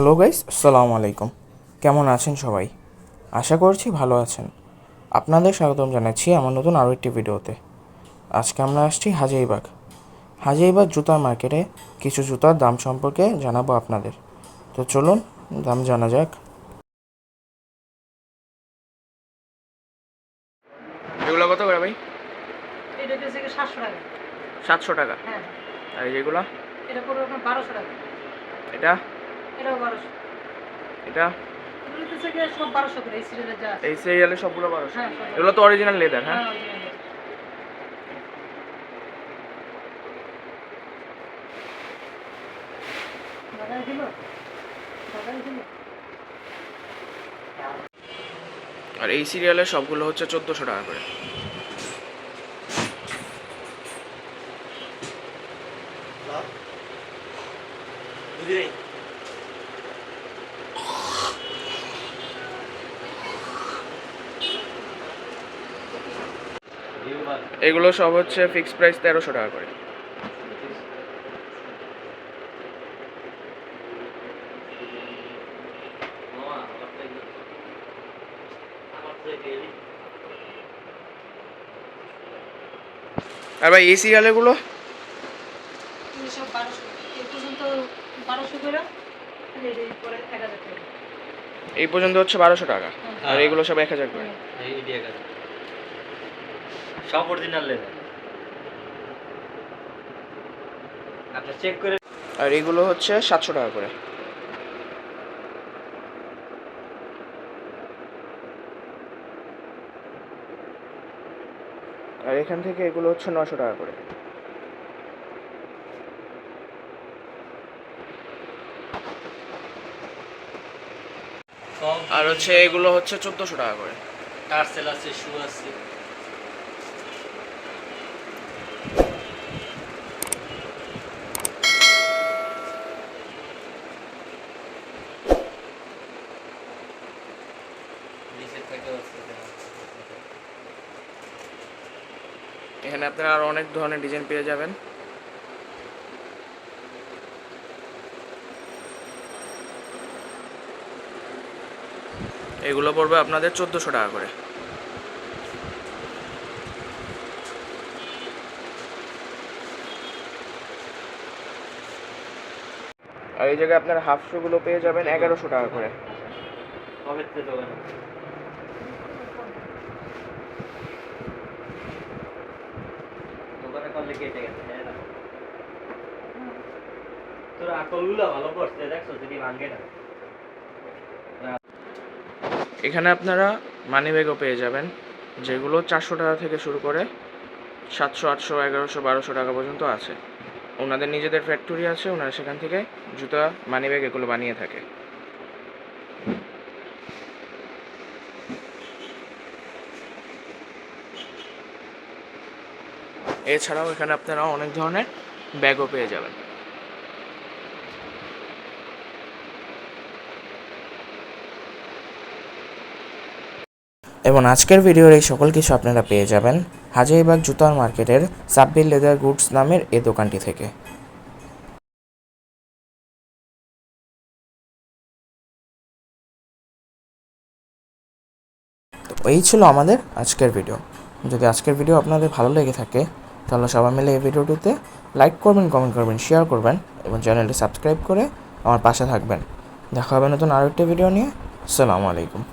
Hello guys, আসসালামু আলাইকুম। কেমন আছেন সবাই? আশা করছি ভালো আছেন। আপনাদের স্বাগতম জানাচ্ছি আমার নতুন আরও একটি ভিডিওতে। আজকে আমরা আসছি হাজিবাগ জুতার মার্কেটে কিছু জুতার দাম সম্পর্কে জানাবো আপনাদের। তো চলুন দাম জানা যাক। এগুলো কত করে ভাই? এটা হচ্ছে 700 টাকা। 700 টাকা? হ্যাঁ। আর যেগুলো? এটা পড়বে 1200 টাকা। এটা? এটাও 1200। এটা? এগুলো হচ্ছে সব 1200 করে এই সিরিয়ালে যা আছে। এই সিরিয়ালে সবগুলো 1200? হ্যাঁ। এগুলো তো অরিজিনাল লেদার, হ্যাঁ? হ্যাঁ, অরিজিনাল। বাজারে দিল? বাজারে দিল? আর এই সিরিয়ালের সবগুলো হচ্ছে 1400 টাকা করে। এগুলো সব হচ্ছে ফিক্সড প্রাইস 1300 টাকা করে। আর ভাই এই সিরিয়ালগুলো? সব 1200। এই পর্যন্ত 1200 করে। এই পরে 1000 টাকা। এই পর্যন্ত হচ্ছে 1200 টাকা, আর এগুলো সব 1000 করে। এই 1000 সব অরিজিনাল লেদার। আপনি চেক করে। আর এগুলো হচ্ছে 700 টাকা করে। আর এখান থেকে এগুলো হচ্ছে 900 টাকা করে। আর হচ্ছে এগুলো হচ্ছে 1400 টাকা করে। টার্সেল আছে, শু আছে। এখানে আপনারা আরো অনেক ধরনের ডিজাইন পেয়ে যাবেন। এগুলো পড়বে আপনাদের 1400 টাকা করে। আর এই জায়গায় আপনার হাফ শুগুলো পেয়ে যাবেন 1100 টাকা করে। দোকানে করলে কেটে গেছে। তোর আকলগুলো ভালো করছে, দেখছো যদি ভাঙে না। এখানে আপনারা মানি ব্যাগও পেয়ে যাবেন, যেগুলো 400 টাকা থেকে শুরু করে 700, 800, 1100, 1200 টাকা পর্যন্ত আছে। ওনাদের নিজেদের ফ্যাক্টরি আছে, ওনারা সেখান থেকে জুতা, মানি ব্যাগ এগুলো বানিয়ে থাকে। এছাড়াও এখানে আপনারা অনেক ধরনের ব্যাগও পেয়ে যাবেন। এবং আজকের ভিডিওর এই সকল কিছু আপনারা পেয়ে যাবেন হাজিবাগ জুতার মার্কেটের সাব্বির লেদার গুডস নামের এই দোকানটি থেকে। তো এই ছিল আমাদের আজকের ভিডিও। যদি আজকের ভিডিও আপনাদের ভালো লেগে থাকে তাহলে সবাই মিলে এই ভিডিওটিতে লাইক করবেন, কমেন্ট করবেন, শেয়ার করবেন এবং চ্যানেলটি সাবস্ক্রাইব করে আমার পাশে থাকবেন। দেখা হবে নতুন আরও একটি ভিডিও নিয়ে। আসসালামু আলাইকুম।